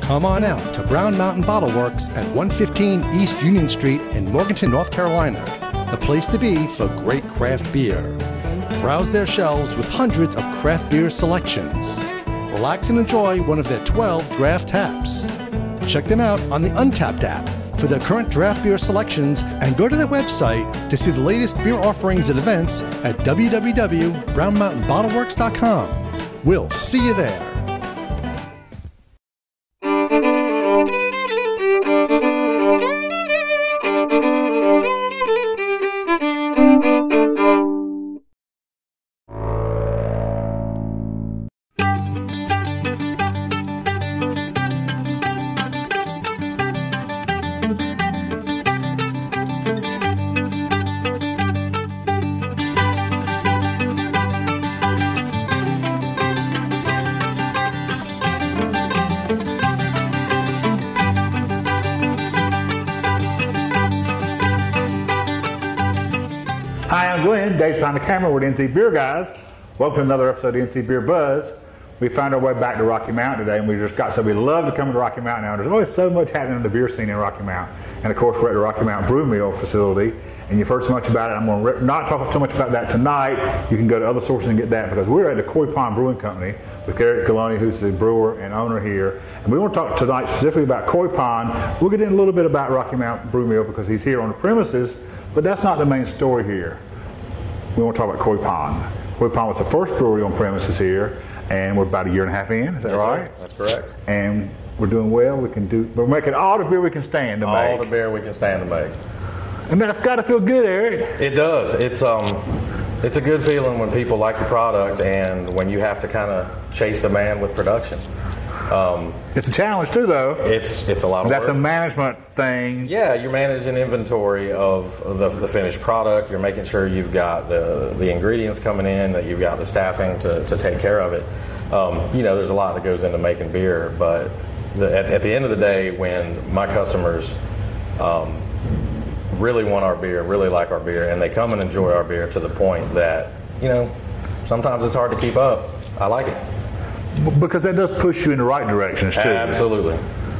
Come on out to Brown Mountain Bottle Works at 115 East Union Street in Morganton, North Carolina, the place to be for great craft beer. Browse their shelves with hundreds of craft beer selections. Relax and enjoy one of their 12 draft taps. Check them out on the Untapped app for their current draft beer selections and go to their website to see the latest beer offerings and events at www.brownmountainbottleworks.com. We'll see you there. Hi, I'm Glenn. Dave's behind the camera with NC Beer Guys. Welcome to another episode of NC Beer Buzz. We found our way back to Rocky Mountain today, and we just got so we love to come to Rocky Mountain now. There's always so much happening in the beer scene in Rocky Mountain, and of course we're at the Rocky Mountain Brew Mill facility. And you've heard so much about it. I'm going to not talk too much about that tonight. You can go to other sources and get that because we're at the Koi Pond Brewing Company with Ghiloni, who's the brewer and owner here. And we want to talk tonight specifically about Koi Pond. We'll get in a little bit about Rocky Mountain Brew Mill because he's here on the premises, but that's not the main story here. We want to talk about Koi Pond. Koi Pond was the first brewery on premises here, and we're about a year and a half in. Is that right? Sir. That's correct. And we're doing well. We're making all the beer we can stand to make. All the beer we can stand to make. And that's got to feel good, Eric. It does. It's a good feeling when people like your product and when you have to kind of chase demand with production. It's a challenge too, though. It's a lot of That's work. a management thing. Yeah, you're managing inventory of the finished product. You're making sure you've got the ingredients coming in, that you've got the staffing to take care of it. There's a lot that goes into making beer, but at the end of the day, when my customers really want our beer, really like our beer, and they come and enjoy our beer to the point that, sometimes it's hard to keep up. I like it. Because that does push you in the right directions too. Absolutely.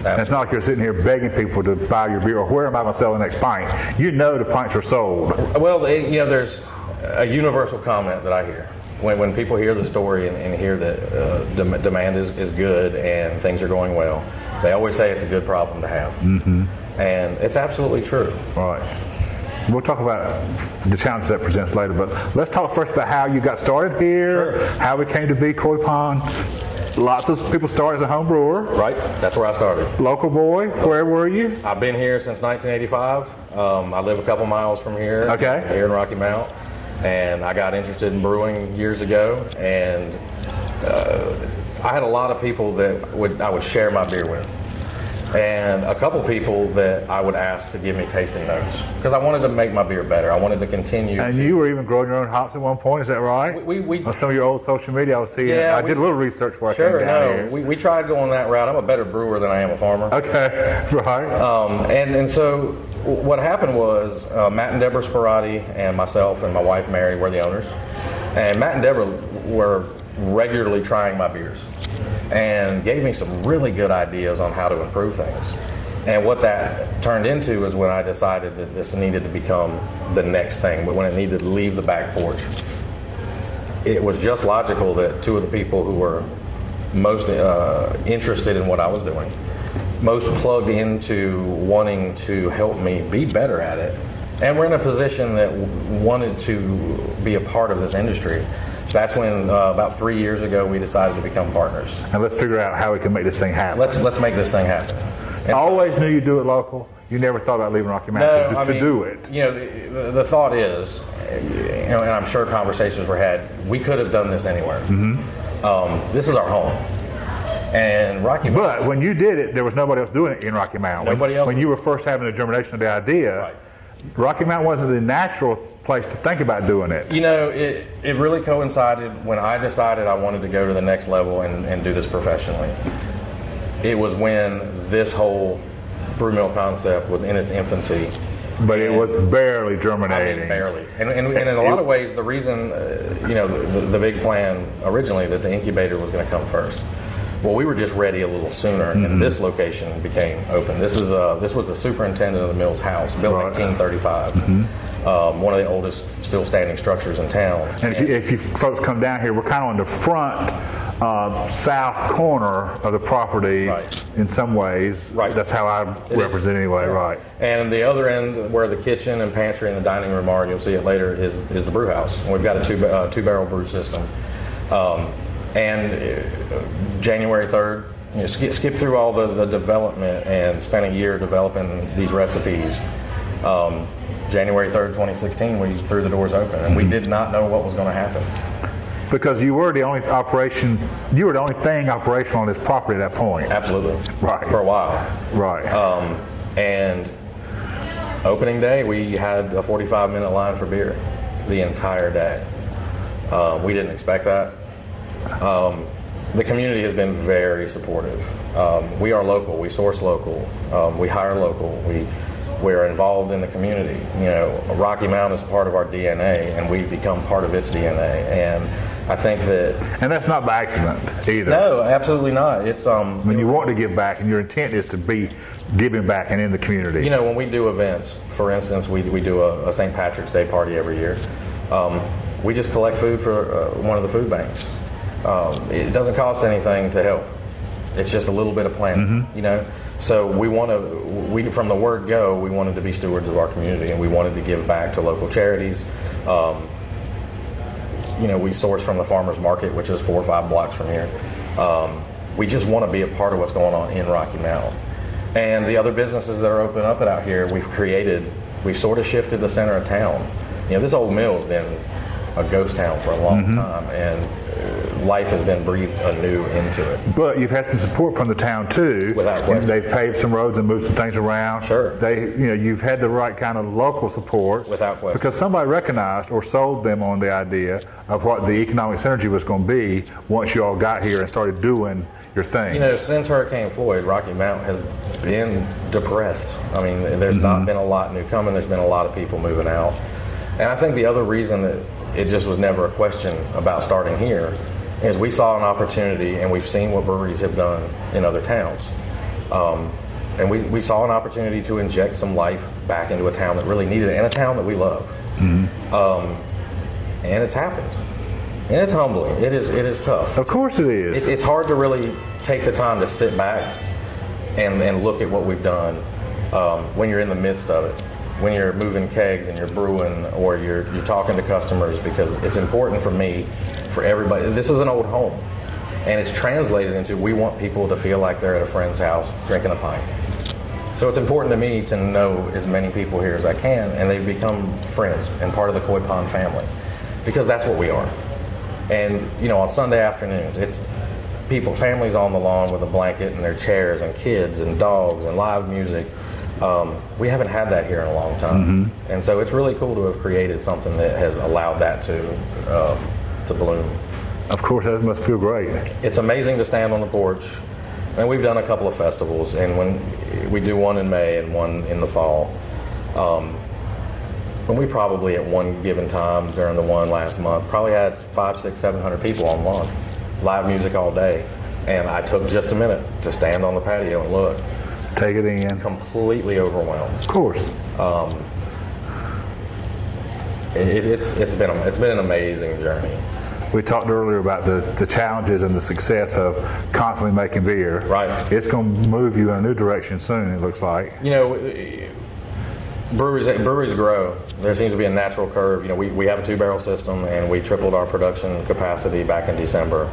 And it's not like you're sitting here begging people to buy your beer or where am I going to sell the next pint. You know the pints are sold. Well, there's a universal comment that I hear. When people hear the story and hear that demand is good and things are going well, they always say it's a good problem to have. Mm-hmm. And it's absolutely true. All right. We'll talk about the challenges that presents later, but let's talk first about how you got started here, sure. How it came to be Koi Pond. Lots of people start as a home brewer. Right, that's where I started. Local boy, where were you? I've been here since 1985. I live a couple miles from here, here in Rocky Mount, and I got interested in brewing years ago, and I had a lot of people that I would share my beer with. And a couple people that I would ask to give me tasting notes because I wanted to make my beer better. I wanted to continue. And you were even growing your own hops at one point, is that right? We on some of your old social media, I was seeing. Yeah, I did a little research before I came down here. We tried going that route. I'm a better brewer than I am a farmer. Okay, right. And so what happened was Matt and Deborah Sperati and myself and my wife Mary were the owners, and Matt and Deborah were regularly trying my beers and gave me some really good ideas on how to improve things. And what that turned into is when I decided that this needed to become the next thing, but when it needed to leave the back porch. It was just logical that two of the people who were most interested in what I was doing, most plugged into wanting to help me be better at it, and we're in a position that wanted to be a part of this industry. That's when about 3 years ago we decided to become partners. And let's figure out how we can make this thing happen. Let's make this thing happen. I always knew you'd do it local. You never thought about leaving Rocky Mountain to do it. The thought is, and I'm sure conversations were had, we could have done this anywhere. Mm-hmm. This is our home. And Rocky Mountain. But when you did it, there was nobody else doing it in Rocky Mountain. Nobody else. When you were first having the germination of the idea, right. Rocky Mountain wasn't the natural place to think about doing it. It really coincided when I decided I wanted to go to the next level and do this professionally. It was when this whole brew mill concept was in its infancy. But it was barely germinating. I mean, barely. And in a lot of ways, the reason, the big plan originally that the incubator was going to come first. Well, we were just ready a little sooner, and this location became open. This was the superintendent of the mill's house, built in 1935. One of the oldest still standing structures in town. And if you folks come down here, we're kind of on the front south corner of the property in some ways. Right. That's how I represent it anyway, right. And the other end, where the kitchen and pantry and the dining room are, and you'll see it later, is the brew house. And we've got a two-barrel brew system. And January 3rd, skip through all the development and spent a year developing these recipes. January 3rd, 2016, we threw the doors open, and we did not know what was going to happen. Because you were the only thing operational on this property at that point. Absolutely. Right. For a while. Right. And opening day, we had a 45-minute line for beer the entire day. We didn't expect that. The community has been very supportive. We are local. We source local. We hire local. We're involved in the community. Rocky Mount is part of our DNA, and we've become part of its DNA. And I think that... And that's not by accident either. No, absolutely not. It's when you want to give back, and your intent is to be giving back and in the community. When we do events, for instance, we do a St. Patrick's Day party every year. We just collect food for one of the food banks. It doesn't cost anything to help. It's just a little bit of planning, So we from the word go, we wanted to be stewards of our community, and we wanted to give back to local charities. We source from the farmers market, which is 4 or 5 blocks from here. We just want to be a part of what's going on in Rocky Mount. And the other businesses that are open up out here, we've sort of shifted the center of town. This old mill has been a ghost town for a long time, and life has been breathed anew into it. But you've had some support from the town too. Without question. They've paved some roads and moved some things around. Sure. You've had the right kind of local support. Without question. Because somebody recognized or sold them on the idea of what the economic synergy was going to be once you all got here and started doing your thing. Since Hurricane Floyd, Rocky Mount has been depressed. I mean, there's not been a lot new coming. There's been a lot of people moving out. And I think the other reason that it just was never a question about starting here is we saw an opportunity, and we've seen what breweries have done in other towns. And we saw an opportunity to inject some life back into a town that really needed it, and a town that we love. And it's happened. And it's humbling. It is tough. Of course it is. It's hard to really take the time to sit back and look at what we've done when you're in the midst of it. When you're moving kegs and you're brewing, or you're talking to customers, because it's important for me, for everybody. This is an old home, and it's translated into, we want people to feel like they're at a friend's house drinking a pint. So it's important to me to know as many people here as I can, and they've become friends and part of the Koi Pond family, because that's what we are. And on Sunday afternoons, it's families on the lawn with a blanket and their chairs and kids and dogs and live music. We haven't had that here in a long time, and so it's really cool to have created something that has allowed that to bloom. Of course, that must feel great. It's amazing to stand on the porch, and we've done a couple of festivals, and when we do one in May and one in the fall, and we probably at one given time during the one last month probably had 500, 600, 700 people on lawn, live music all day, and I took just a minute to stand on the patio and look. Take it in. Completely overwhelmed. Of course. It's been an amazing journey. We talked earlier about the challenges and the success of constantly making beer. Right. It's going to move you in a new direction soon, it looks like. Breweries grow. There seems to be a natural curve. We have a 2-barrel system, and we tripled our production capacity back in December,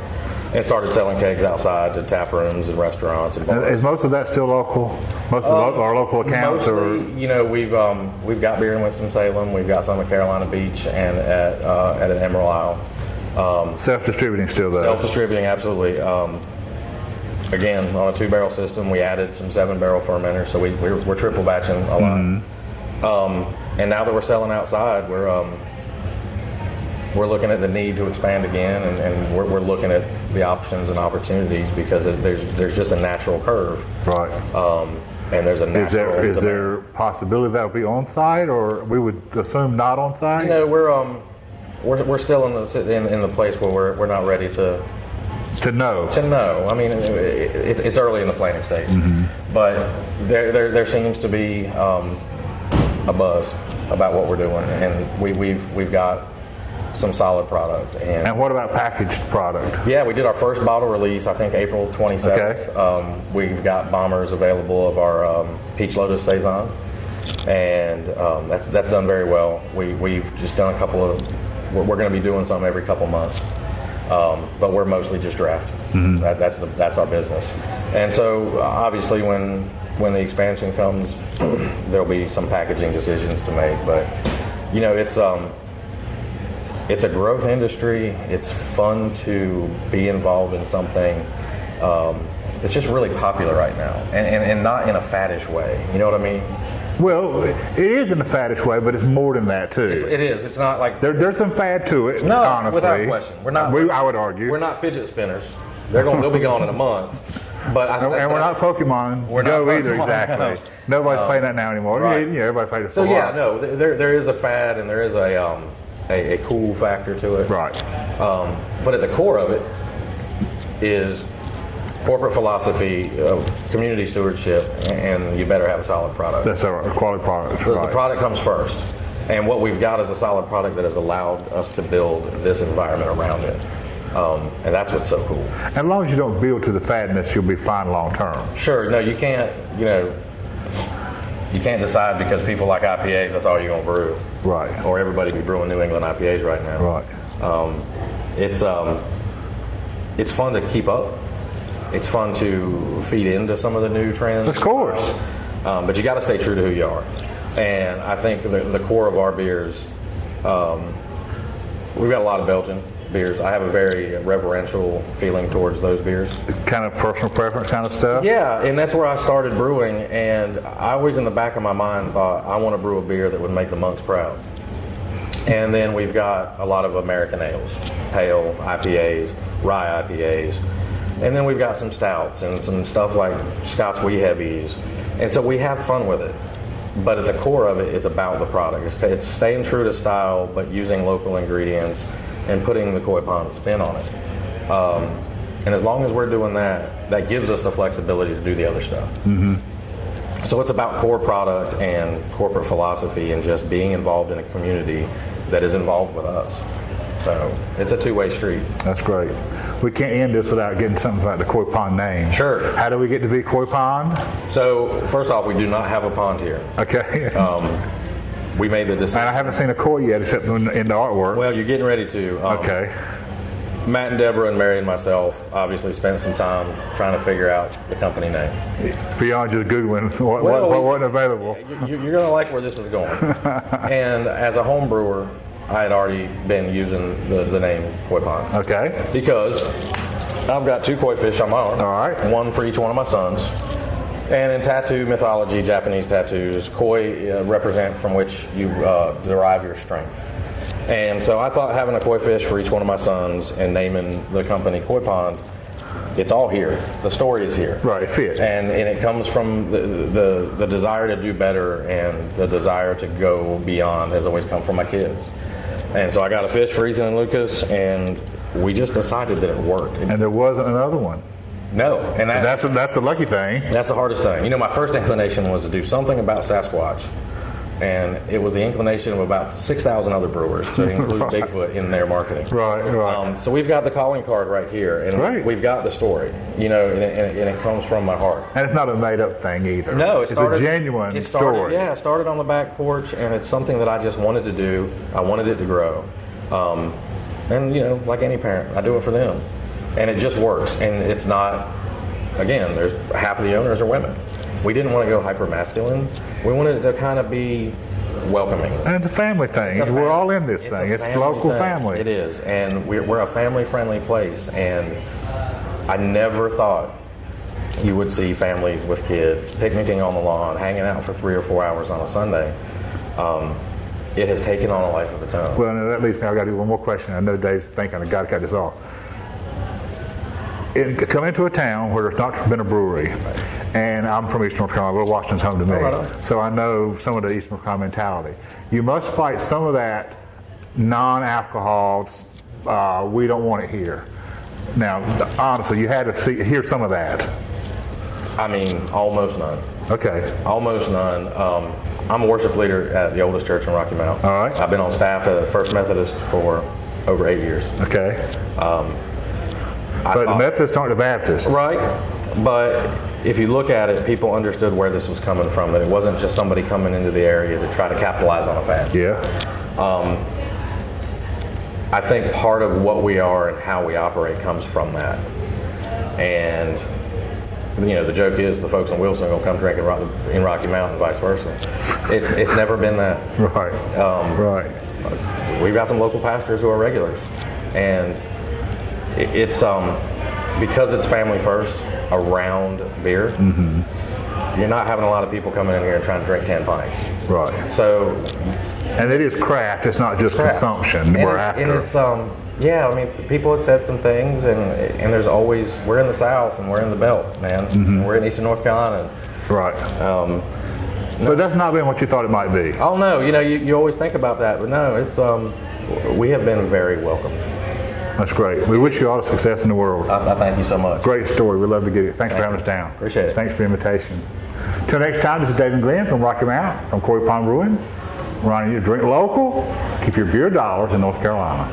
and started selling kegs outside to tap rooms and restaurants and bars. Is most of that still local? Most of our local accounts? Mostly, we've got beer in Winston-Salem. We've got some at Carolina Beach and at an Emerald Isle. Self-distributing still, though? Self-distributing, absolutely. Again, on a 2-barrel system, we added some 7-barrel fermenters, so we're triple batching a lot. And now that we're selling outside, we're looking at the need to expand again, and we're looking at the options and opportunities, because there's just a natural curve. Right. And there's a natural Is there possibility that will be on site, or we would assume not on site? We're still in the place where we're not ready to To know. I mean, it's early in the planning stage, but there seems to be a buzz about what we're doing, and we've got some solid product. And what about packaged product? Yeah, we did our first bottle release, I think April 27th. Okay. We've got bombers available of our Peach Lotus Saison, and that's done very well. We've just done a couple of, we're going to be doing some every couple months, but we're mostly just draft. That's our business. And so obviously when the expansion comes, there'll be some packaging decisions to make, but you know, it's a growth industry. It's fun to be involved in something. It's just really popular right now, and not in a faddish way. You know what I mean? Well, it is in a faddish way, but it's more than that too. It is. It's not like there's some fad to it. No, honestly, without question. We're not. I would argue we're not fidget spinners. They'll be gone in a month. But we're not Pokemon Go either. Exactly. No. Nobody's playing that now anymore. Right. Yeah, everybody plays it. So yeah, no, there is a fad and there is a cool factor to it. Right. But at the core of it is corporate philosophy, community stewardship, and you better have a solid product. That's a quality product. The product comes first. And what we've got is a solid product that has allowed us to build this environment around it. And that's what's so cool. And as long as you don't build to the fadness, you'll be fine long term. Sure. No, you can't, you can't decide because people like IPAs, that's all you're going to brew. Right. Or everybody be brewing New England IPAs right now. Right. It's fun to keep up. It's fun to feed into some of the new trends. Of course. But you got to stay true to who you are. And I think the core of our beers, we've got a lot of Belgian beers. I have a very reverential feeling towards those beers. Kind of personal preference kind of stuff? Yeah, and that's where I started brewing, and I always in the back of my mind thought, I want to brew a beer that would make the monks proud. And then we've got a lot of American ales, pale IPAs, rye IPAs, and then we've got some stouts and some stuff like Scotch wee heavies, and so we have fun with it. But at the core of it, it's about the product. It's staying true to style, but using local ingredients and putting the Koi Pond spin on it. And as long as we're doing that, that gives us the flexibility to do the other stuff. So it's about core product and corporate philosophy and just being involved in a community that is involved with us. So it's a two-way street. That's great. We can't end this without getting something about the Koi Pond name. Sure. How do we get to be Koi Pond? So first off, we do not have a pond here. Okay. We made the decision. And I haven't seen a koi yet except in the artwork. Well, you're getting ready to. Okay. Matt and Deborah and Mary and myself obviously spent some time trying to figure out the company name. Beyond just Googling what wasn't available. You're going to like where this is going. And as a home brewer, I had already been using the name Koi Pond. Okay. Because I've got 2 koi fish on my arm. All right. One for each one of my sons. And in tattoo mythology, Japanese tattoos, koi represent from which you derive your strength. And so I thought having a koi fish for each one of my sons and naming the company Koi Pond, it's all here. The story is here. Right, it fits. And it comes from the desire to do better, and the desire to go beyond has always come from my kids. And so I got a fish for Ethan and Lucas, and we just decided that it worked. And there wasn't another one. No, and that's the lucky thing. That's the hardest thing. My first inclination was to do something about Sasquatch, and it was the inclination of about 6,000 other brewers to include right. Bigfoot in their marketing. Right. So we've got the calling card right here, and right. we've got the story, and it comes from my heart. And it's not a made-up thing either. No, it's a genuine story. Yeah, it started on the back porch, and it's something that I just wanted to do. I wanted it to grow, and like any parent, I do it for them. And it just works, and it's not, again, there's half of the owners are women. We didn't want to go hyper masculine. We wanted it to kind of be welcoming. And it's a family thing. We're all in this thing. It's local family. It is, and we're a family-friendly place, and I never thought you would see families with kids picnicking on the lawn, hanging out for 3 or 4 hours on a Sunday. It has taken on a life of its own. Well, that leads me, I've got to do one more question. I know Dave's thinking, I've got to cut this off. Come into a town where there's not been a brewery, and I'm from East North Carolina, Little Washington's home to me, so I know some of the East North Carolina mentality. You must fight some of that non-alcohol, we don't want it here. Now, honestly, you had to hear some of that. I mean, almost none. Okay. Almost none. I'm a worship leader at the oldest church in Rocky Mount. All right. I've been on staff at First Methodist for over 8 years. Okay. But the Methodists aren't the Baptists. Right. But if you look at it, people understood where this was coming from, that it wasn't just somebody coming into the area to try to capitalize on a fad. Yeah. I think part of what we are and how we operate comes from that. And you know, the joke is the folks in Wilson will come drink in Rocky Mount and vice versa. It's never been that. Right. Right. We've got some local pastors who are regulars, and it's because it's family first around beer. Mm-hmm. You're not having a lot of people coming in here and trying to drink 10 pints. Right. So. And it is craft. It's not just consumption. We're after. And it's yeah. I mean, people had said some things, and there's always, we're in the South and we're in the Belt, man. Mm-hmm. We're in Eastern North Carolina. Right. But that's not been what you thought it might be. Oh no, you know, you always think about that, but no, it's we have been very welcome. That's great. We wish you all the success in the world. I thank you so much. Great story. We'd love to get it. Thanks for having us down. Appreciate it. Thanks for the invitation. Till next time, this is Dave and Glenn from Rocky Mount, from Koi Pond Brewing. Reminding you to drink local, keep your beer dollars in North Carolina.